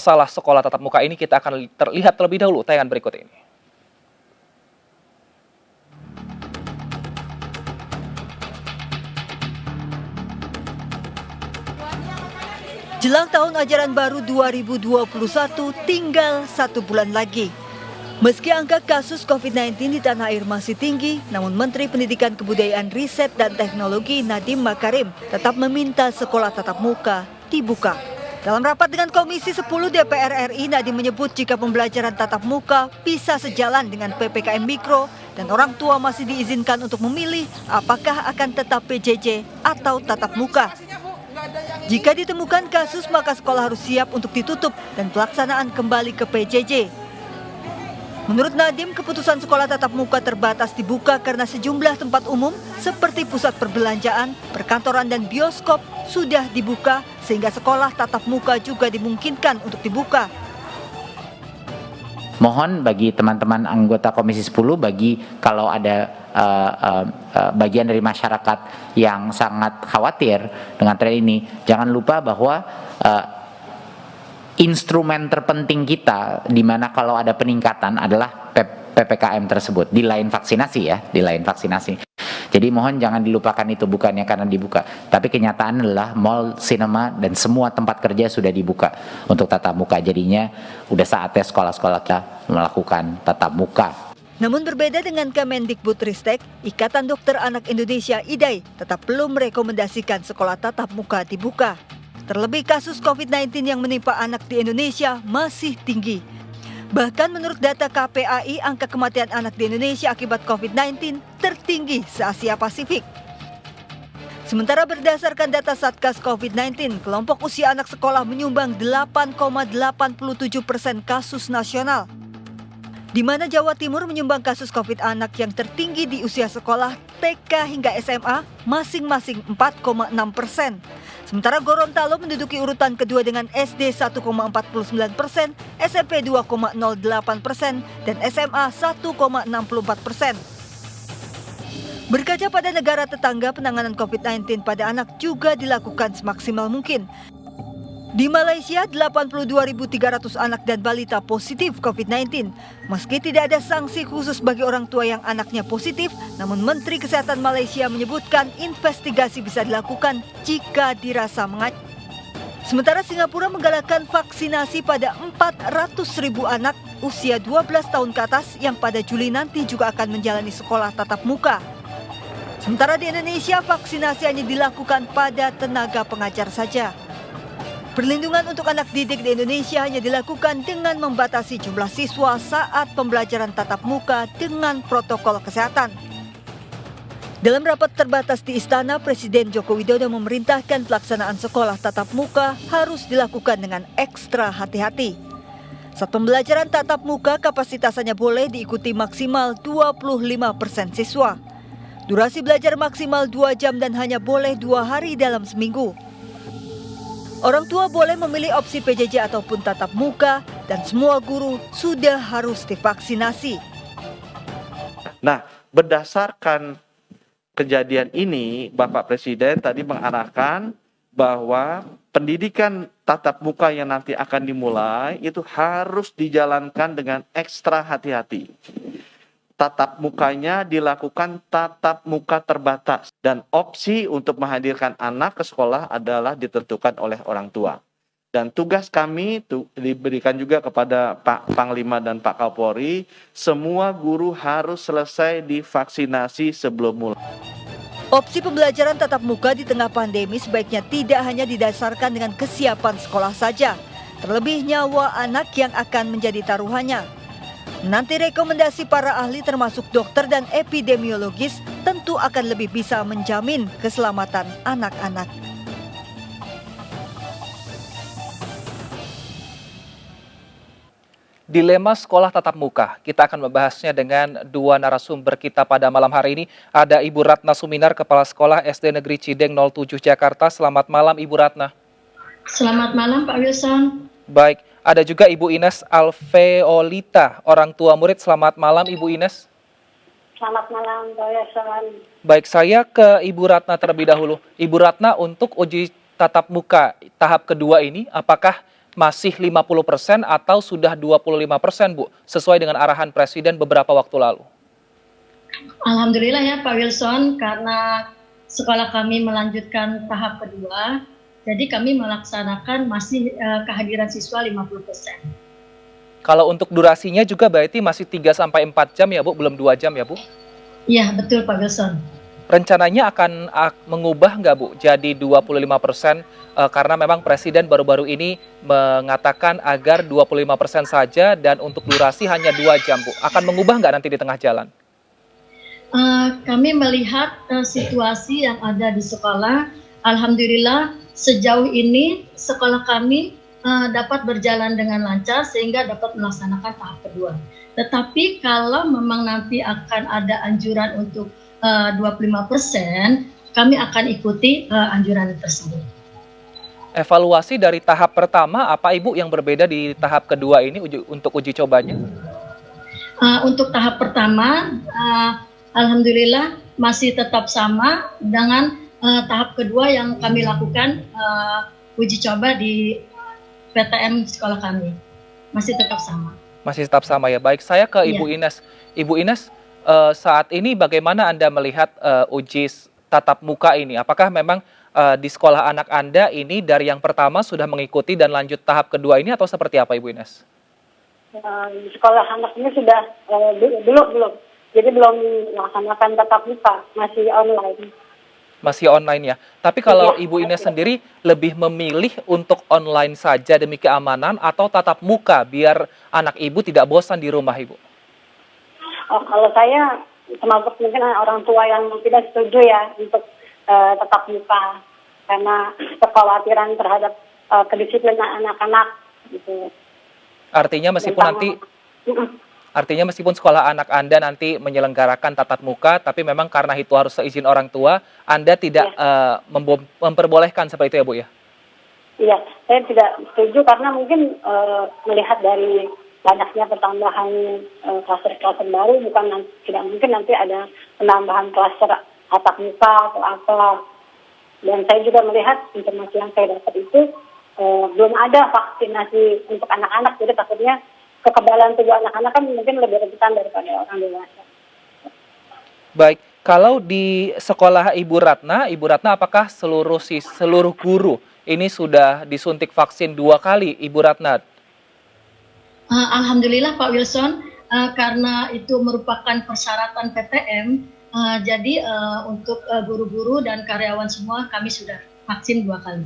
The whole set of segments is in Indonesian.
Salah sekolah tatap muka ini kita akan terlihat terlebih dahulu tayangan berikut ini. Jelang tahun ajaran baru 2021 tinggal 1 bulan lagi. Meski angka kasus COVID-19 di tanah air masih tinggi, namun Menteri Pendidikan Kebudayaan Riset dan Teknologi Nadiem Makarim tetap meminta sekolah tatap muka dibuka. Dalam rapat dengan Komisi 10 DPR RI, Nadiem menyebut jika pembelajaran tatap muka bisa sejalan dengan PPKM Mikro dan orang tua masih diizinkan untuk memilih apakah akan tetap PJJ atau tatap muka. Jika ditemukan kasus, maka sekolah harus siap untuk ditutup dan pelaksanaan kembali ke PJJ. Menurut Nadiem, keputusan sekolah tatap muka terbatas dibuka karena sejumlah tempat umum seperti pusat perbelanjaan, perkantoran, dan bioskop sudah dibuka sehingga sekolah tatap muka juga dimungkinkan untuk dibuka. Mohon bagi teman-teman anggota Komisi 10, bagi kalau ada bagian dari masyarakat yang sangat khawatir dengan tren ini, jangan lupa bahwa instrumen terpenting kita di mana kalau ada peningkatan adalah PPKM tersebut, di lain vaksinasi ya, di lain vaksinasi. Jadi mohon jangan dilupakan itu, bukannya karena dibuka, tapi kenyataan adalah mall, sinema, dan semua tempat kerja sudah dibuka untuk tatap muka. Jadinya udah saatnya sekolah-sekolah kita melakukan tatap muka. Namun berbeda dengan Kemendikbudristek, Ikatan Dokter Anak Indonesia IDAI tetap belum merekomendasikan sekolah tatap muka dibuka. Terlebih kasus COVID-19 yang menimpa anak di Indonesia masih tinggi. Bahkan menurut data KPAI, angka kematian anak di Indonesia akibat COVID-19 tertinggi se-Asia Pasifik. Sementara berdasarkan data Satgas COVID-19, kelompok usia anak sekolah menyumbang 8,87% kasus nasional. Di mana Jawa Timur menyumbang kasus COVID anak yang tertinggi di usia sekolah TK hingga SMA masing-masing 4,6%. Sementara Gorontalo menduduki urutan kedua dengan SD 1,49%, SMP 2,08%, dan SMA 1,64%. Berkaca pada negara tetangga, penanganan COVID-19 pada anak juga dilakukan semaksimal mungkin. Di Malaysia, 82.300 anak dan balita positif COVID-19. Meski tidak ada sanksi khusus bagi orang tua yang anaknya positif, namun Menteri Kesehatan Malaysia menyebutkan investigasi bisa dilakukan jika dirasa mengacau. Sementara Singapura menggalakkan vaksinasi pada 400.000 anak usia 12 tahun ke atas yang pada Juli nanti juga akan menjalani sekolah tatap muka. Sementara di Indonesia, vaksinasi hanya dilakukan pada tenaga pengajar saja. Perlindungan untuk anak didik di Indonesia hanya dilakukan dengan membatasi jumlah siswa saat pembelajaran tatap muka dengan protokol kesehatan. Dalam rapat terbatas di Istana, Presiden Joko Widodo memerintahkan pelaksanaan sekolah tatap muka harus dilakukan dengan ekstra hati-hati. Saat pembelajaran tatap muka, kapasitas hanya boleh diikuti maksimal 25% siswa. Durasi belajar maksimal 2 jam dan hanya boleh 2 hari dalam seminggu. Orang tua boleh memilih opsi PJJ ataupun tatap muka dan semua guru sudah harus divaksinasi. Nah, berdasarkan kejadian ini, Bapak Presiden tadi mengarahkan bahwa pendidikan tatap muka yang nanti akan dimulai itu harus dijalankan dengan ekstra hati-hati. Tatap mukanya dilakukan tatap muka terbatas dan opsi untuk menghadirkan anak ke sekolah adalah ditentukan oleh orang tua. Dan tugas kami diberikan juga kepada Pak Panglima dan Pak Kapolri, semua guru harus selesai divaksinasi sebelum mulai. Opsi pembelajaran tatap muka di tengah pandemi sebaiknya tidak hanya didasarkan dengan kesiapan sekolah saja, terlebih nyawa anak yang akan menjadi taruhannya. Nanti rekomendasi para ahli termasuk dokter dan epidemiologis tentu akan lebih bisa menjamin keselamatan anak-anak. Dilema sekolah tatap muka. Kita akan membahasnya dengan dua narasumber kita pada malam hari ini. Ada Ibu Ratna Suminar, Kepala Sekolah SD Negeri Cideng 07 Jakarta. Selamat malam Ibu Ratna. Selamat malam Pak Wilson. Baik, ada juga Ibu Ines Alveolita, orang tua murid. Selamat malam Ibu Ines. Selamat malam, Pak Yason. Baik, saya ke Ibu Ratna terlebih dahulu. Ibu Ratna, untuk uji tatap muka tahap kedua ini, apakah masih 50% atau sudah 25%, Bu? Sesuai dengan arahan Presiden beberapa waktu lalu. Alhamdulillah ya Pak Wilson, karena sekolah kami melanjutkan tahap kedua, jadi kami melaksanakan masih kehadiran siswa 50%. Kalau untuk durasinya juga berarti masih 3-4 jam ya, Bu? Belum 2 jam ya, Bu? Iya, betul Pak Wilson. Rencananya akan mengubah nggak, Bu, jadi 25%, karena memang Presiden baru-baru ini mengatakan agar 25% saja dan untuk durasi hanya 2 jam, Bu. Akan mengubah nggak nanti di tengah jalan? Kami melihat situasi yang ada di sekolah. Alhamdulillah sejauh ini sekolah kami dapat berjalan dengan lancar sehingga dapat melaksanakan tahap kedua. Tetapi kalau memang nanti akan ada anjuran untuk 25%, kami akan ikuti anjuran tersebut. Evaluasi dari tahap pertama, apa Ibu yang berbeda di tahap kedua ini untuk uji cobanya? Untuk tahap pertama, alhamdulillah masih tetap sama dengan tahap kedua yang kami lakukan uji coba di PTM sekolah kami. Masih tetap sama. Masih tetap sama ya. Baik, saya ke Ibu Ines. Ibu Ines, saat ini bagaimana Anda melihat uji tatap muka ini? Apakah memang di sekolah anak Anda ini dari yang pertama sudah mengikuti dan lanjut tahap kedua ini atau seperti apa, Ibu Ines? Di sekolah anak ini sudah belum. Jadi belum melaksanakan tatap muka, masih online. Masih online ya. Tapi kalau Ibu Ines sendiri lebih memilih untuk online saja demi keamanan atau tatap muka biar anak Ibu tidak bosan di rumah, Ibu? Oh, kalau saya termasuk mungkin orang tua yang tidak setuju ya untuk tatap muka karena kekhawatiran terhadap kedisiplinan anak-anak gitu. Artinya meskipun sekolah anak Anda nanti menyelenggarakan tatap muka, tapi memang karena itu harus seizin orang tua, Anda tidak memperbolehkan seperti itu ya, Bu ya? Iya, saya tidak setuju karena mungkin melihat dari banyaknya pertambahan klaster-klaster baru, tidak mungkin nanti ada penambahan klaster tatap muka atau apa. Dan saya juga melihat informasi yang saya dapat itu belum ada vaksinasi untuk anak-anak, jadi takutnya kekebalan tubuh anak-anak kan mungkin lebih rentan daripada orang dewasa. Baik, kalau di sekolah Ibu Ratna apakah seluruh guru ini sudah disuntik vaksin 2 kali, Ibu Ratna? Alhamdulillah Pak Wilson, karena itu merupakan persyaratan PTM, jadi untuk guru-guru dan karyawan semua kami sudah vaksin 2 kali.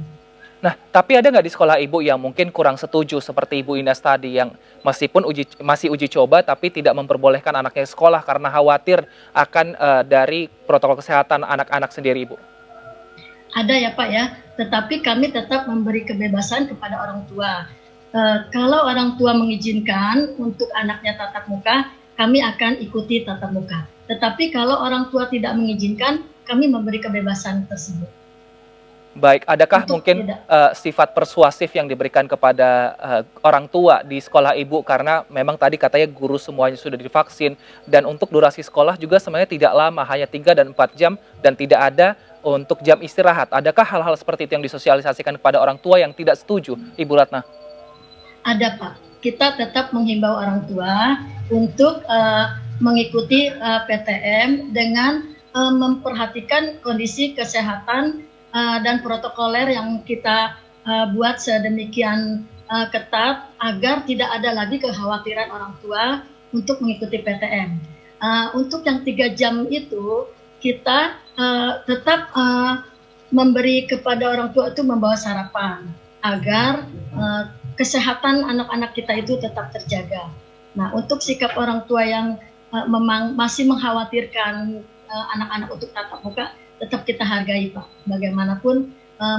Nah, tapi ada nggak di sekolah Ibu yang mungkin kurang setuju seperti Ibu Ines tadi yang meskipun masih uji coba tapi tidak memperbolehkan anaknya sekolah karena khawatir akan dari protokol kesehatan anak-anak sendiri, Ibu? Ada ya Pak ya, tetapi kami tetap memberi kebebasan kepada orang tua. Kalau orang tua mengizinkan untuk anaknya tatap muka, kami akan ikuti tatap muka. Tetapi kalau orang tua tidak mengizinkan, kami memberi kebebasan tersebut. Baik, adakah mungkin sifat persuasif yang diberikan kepada orang tua di sekolah Ibu karena memang tadi katanya guru semuanya sudah divaksin dan untuk durasi sekolah juga sebenarnya tidak lama, hanya 3 dan 4 jam dan tidak ada untuk jam istirahat. Adakah hal-hal seperti itu yang disosialisasikan kepada orang tua yang tidak setuju, Ibu Ratna? Ada Pak, kita tetap menghimbau orang tua untuk mengikuti PTM dengan memperhatikan kondisi kesehatan dan protokoler yang kita buat sedemikian ketat agar tidak ada lagi kekhawatiran orang tua untuk mengikuti PTM. Untuk yang 3 jam itu kita tetap memberi kepada orang tua itu membawa sarapan agar kesehatan anak-anak kita itu tetap terjaga. Nah, untuk sikap orang tua yang memang masih mengkhawatirkan anak-anak untuk tatap muka, tetap kita hargai Pak. Bagaimanapun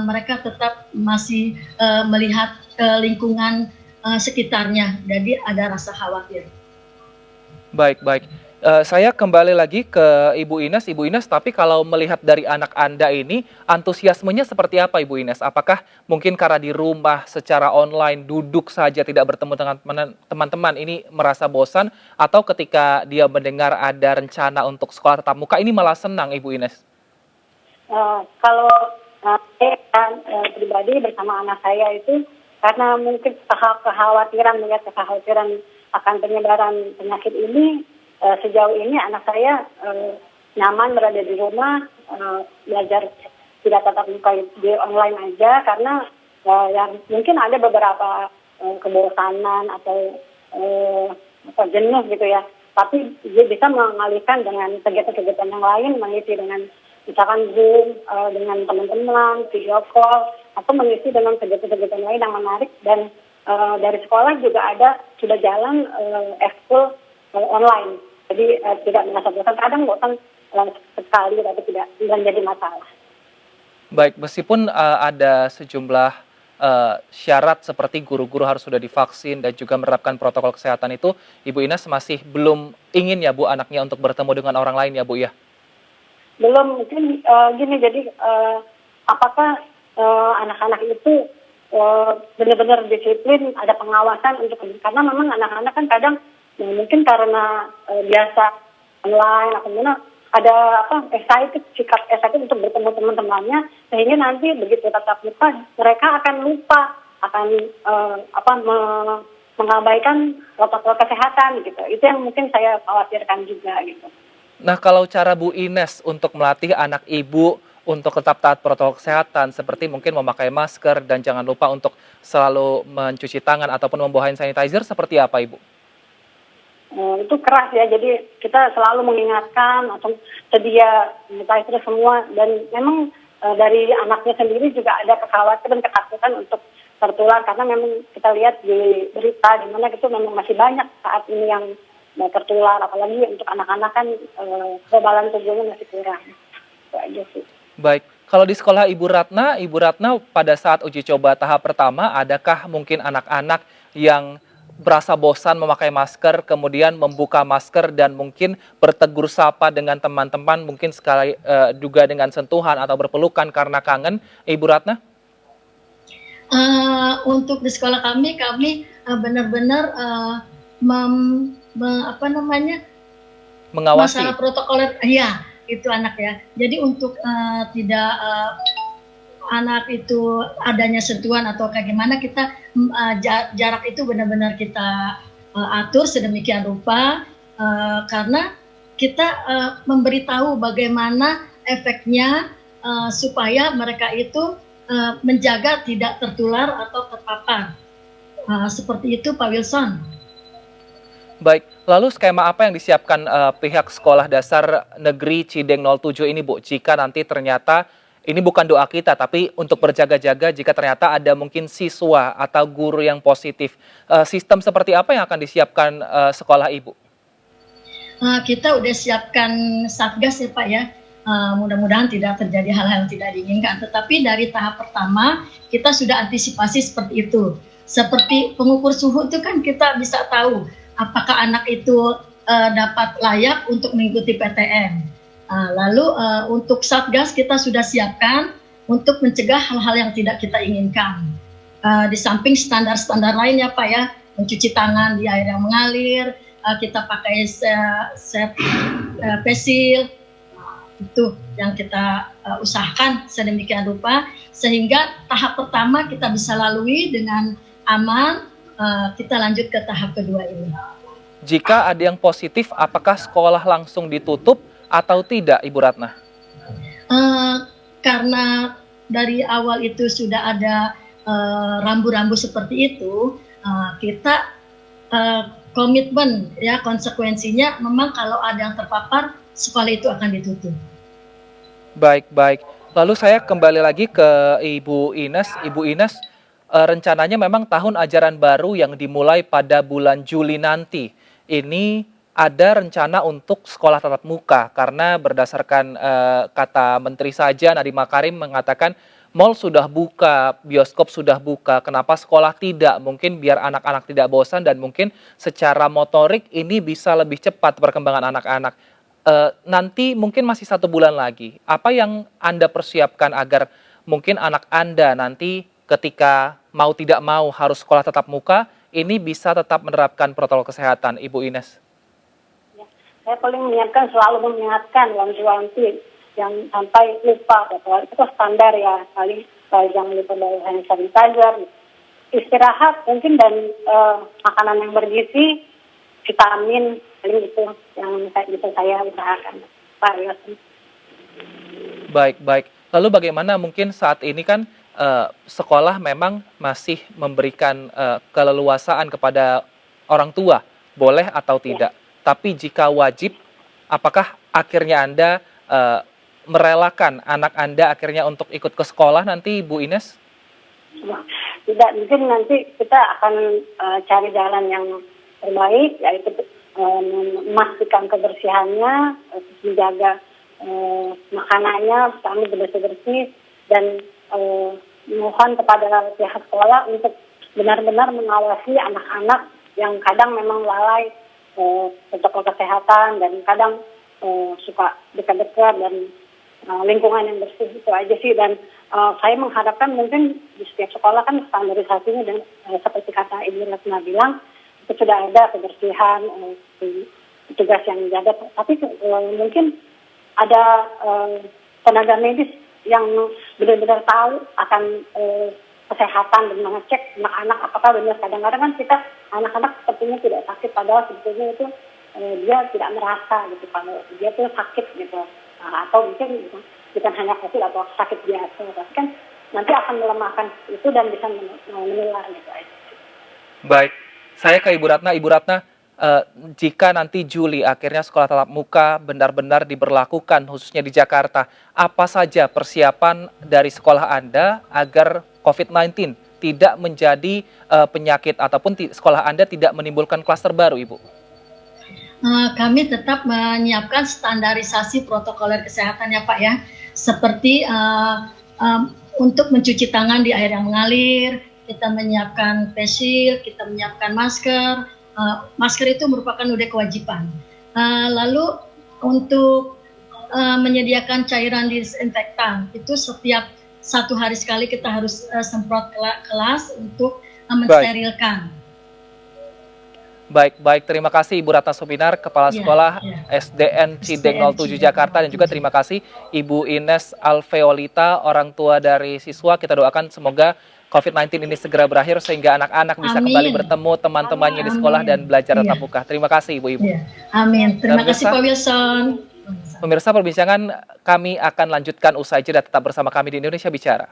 mereka tetap masih melihat lingkungan sekitarnya, jadi ada rasa khawatir. Baik. Saya kembali lagi ke Ibu Ines. Ibu Ines, tapi kalau melihat dari anak Anda ini, antusiasmenya seperti apa Ibu Ines? Apakah mungkin karena di rumah secara online, duduk saja tidak bertemu dengan teman-teman, ini merasa bosan? Atau ketika dia mendengar ada rencana untuk sekolah tatap muka, ini malah senang Ibu Ines? Kalau saya pribadi bersama anak saya itu karena mungkin melihat kekhawatiran akan penyebaran penyakit ini, sejauh ini anak saya nyaman berada di rumah, belajar tidak tatap muka di online aja karena yang mungkin ada beberapa kebosanan atau jenuh gitu ya. Tapi dia bisa mengalihkan dengan kegiatan-kegiatan yang lain, mengisi dengan misalkan Zoom dengan teman-teman, video call, atau mengisi dengan kegiatan-kegiatan lain yang menarik. Dan dari sekolah juga sudah jalan ekskul online. Jadi tidak merasa bosan, kadang bosan sekali tapi tidak menjadi masalah. Baik, meskipun ada sejumlah syarat seperti guru-guru harus sudah divaksin dan juga menerapkan protokol kesehatan itu, Ibu Ines masih belum ingin ya Bu anaknya untuk bertemu dengan orang lain ya Bu ya? Belum, mungkin gini, jadi apakah anak-anak itu benar-benar disiplin, ada pengawasan untuk, karena memang anak-anak kan kadang mungkin karena biasa online atau mana ada sikap excited untuk bertemu teman-temannya, sehingga nanti begitu tatap muka mereka akan lupa, akan mengabaikan protokol kesehatan gitu. Itu yang mungkin saya khawatirkan juga gitu. Nah, kalau cara Bu Ines untuk melatih anak ibu untuk tetap taat protokol kesehatan seperti mungkin memakai masker dan jangan lupa untuk selalu mencuci tangan ataupun membawa hand sanitizer, seperti apa Ibu? Itu keras ya, jadi kita selalu mengingatkan atau sedia sanitizer semua, dan memang dari anaknya sendiri juga ada kekhawatiran, ketakutan untuk tertular karena memang kita lihat di berita di mana itu memang masih banyak saat ini yang tertular, apalagi untuk anak-anak kan kekebalan tubuhnya masih kurang. Itu aja sih. Baik, kalau di sekolah Ibu Ratna pada saat uji coba tahap pertama, adakah mungkin anak-anak yang berasa bosan memakai masker, kemudian membuka masker dan mungkin bertegur sapa dengan teman-teman, mungkin sekali juga dengan sentuhan atau berpelukan karena kangen, Ibu Ratna? Untuk di sekolah kami benar-benar Mengawasi. masalah protokoler, ya itu anak ya. Jadi untuk tidak anak itu adanya sentuhan atau kayak gimana, kita jarak itu benar-benar kita atur sedemikian rupa karena kita memberitahu bagaimana efeknya supaya mereka itu menjaga tidak tertular atau terpapar. Seperti itu Pak Wilson. Baik, lalu skema apa yang disiapkan pihak Sekolah Dasar Negeri Cideng 07 ini Bu, jika nanti ternyata ini bukan doa kita, tapi untuk berjaga-jaga jika ternyata ada mungkin siswa atau guru yang positif. Sistem seperti apa yang akan disiapkan sekolah Ibu? Kita udah siapkan satgas ya Pak ya. Mudah-mudahan tidak terjadi hal-hal yang tidak diinginkan. Tetapi dari tahap pertama kita sudah antisipasi seperti itu. Seperti pengukur suhu itu kan kita bisa tahu apakah anak itu dapat layak untuk mengikuti PTM. Lalu untuk satgas kita sudah siapkan untuk mencegah hal-hal yang tidak kita inginkan. Di samping standar-standar lain ya Pak ya, mencuci tangan di air yang mengalir, kita pakai facial, itu yang kita usahakan sedemikian rupa sehingga tahap pertama kita bisa lalui dengan aman, kita lanjut ke tahap kedua ini. Jika ada yang positif, apakah sekolah langsung ditutup atau tidak, Ibu Ratna? Karena dari awal itu sudah ada rambu-rambu seperti itu, kita komitmen ya, konsekuensinya memang kalau ada yang terpapar, sekolah itu akan ditutup. Baik. Lalu saya kembali lagi ke Ibu Ines. Ibu Ines, rencananya memang tahun ajaran baru yang dimulai pada bulan Juli nanti. Ini ada rencana untuk sekolah tatap muka karena berdasarkan kata Menteri saja Nadiem Makarim mengatakan Mall sudah buka, bioskop sudah buka, kenapa sekolah tidak? Mungkin biar anak-anak tidak bosan dan mungkin secara motorik ini bisa lebih cepat perkembangan anak-anak. Nanti mungkin masih 1 bulan lagi, apa yang Anda persiapkan agar mungkin anak Anda nanti ketika mau tidak mau harus sekolah tatap muka, ini bisa tetap menerapkan protokol kesehatan, Ibu Ines? Ya. Saya paling mengingatkan, selalu mengingatkan wanti-wanti yang sampai lupa, itu standar ya, paling jangan lupa bawa hand sanitizer, istirahat mungkin, dan makanan yang bergizi, vitamin, paling itu yang bisa saya usahakan, Pak Yosi. Baik. Lalu bagaimana mungkin saat ini kan sekolah memang masih memberikan keleluasaan kepada orang tua, boleh atau tidak. Tapi jika wajib, apakah akhirnya Anda merelakan anak Anda akhirnya untuk ikut ke sekolah nanti, Bu Ines? Tidak, mungkin nanti kita akan cari jalan yang terbaik, yaitu memastikan kebersihannya, menjaga makanannya kami bersih-bersih, dan mohon kepada pihak sekolah untuk benar-benar mengawasi anak-anak yang kadang memang lalai protokol kesehatan dan kadang suka dekat-dekat, dan lingkungan yang bersih, itu aja sih. Dan saya mengharapkan mungkin di setiap sekolah kan standarisasinya, dan seperti kata Ibu Ratna bilang, itu sudah ada kebersihan, tugas yang menjaga, tapi mungkin ada tenaga medis yang benar-benar tahu akan kesehatan dan mengecek anak-anak apakah benar. Kadang-kadang kan kita anak-anak sepertinya tidak sakit, padahal sebetulnya itu dia tidak merasa gitu kalau dia tuh sakit gitu. Atau mungkin bukan hanya COVID atau sakit biasa, tapi kan nanti akan melemahkan itu dan bisa menular gitu aja. Baik, saya ke Ibu Ratna. Ibu Ratna, jika nanti Juli akhirnya sekolah tatap muka benar-benar diberlakukan khususnya di Jakarta, apa saja persiapan dari sekolah Anda agar COVID-19 tidak menjadi penyakit ataupun sekolah Anda tidak menimbulkan klaster baru, Ibu? Kami tetap menyiapkan standarisasi protokoler kesehatan ya Pak ya, seperti untuk mencuci tangan di air yang mengalir, kita menyiapkan face shield, kita menyiapkan masker. Masker itu merupakan udah kewajiban. Lalu untuk menyediakan cairan disinfektan, itu setiap 1 hari sekali kita harus semprot kelas untuk mensterilkan. Baik, terima kasih Ibu Ratna Suminar, Kepala Sekolah SDN Cideng 07 Jakarta, dan juga terima kasih Ibu Ines Alveolita, orang tua dari siswa. Kita doakan semoga COVID-19 ini segera berakhir sehingga anak-anak bisa kembali bertemu teman-temannya di sekolah dan belajar tatap muka. Terima kasih Ibu-Ibu. Amin. Terima kasih Pak Wilson. Pemirsa, perbincangan kami akan lanjutkan usai jeda, tetap bersama kami di Indonesia Bicara.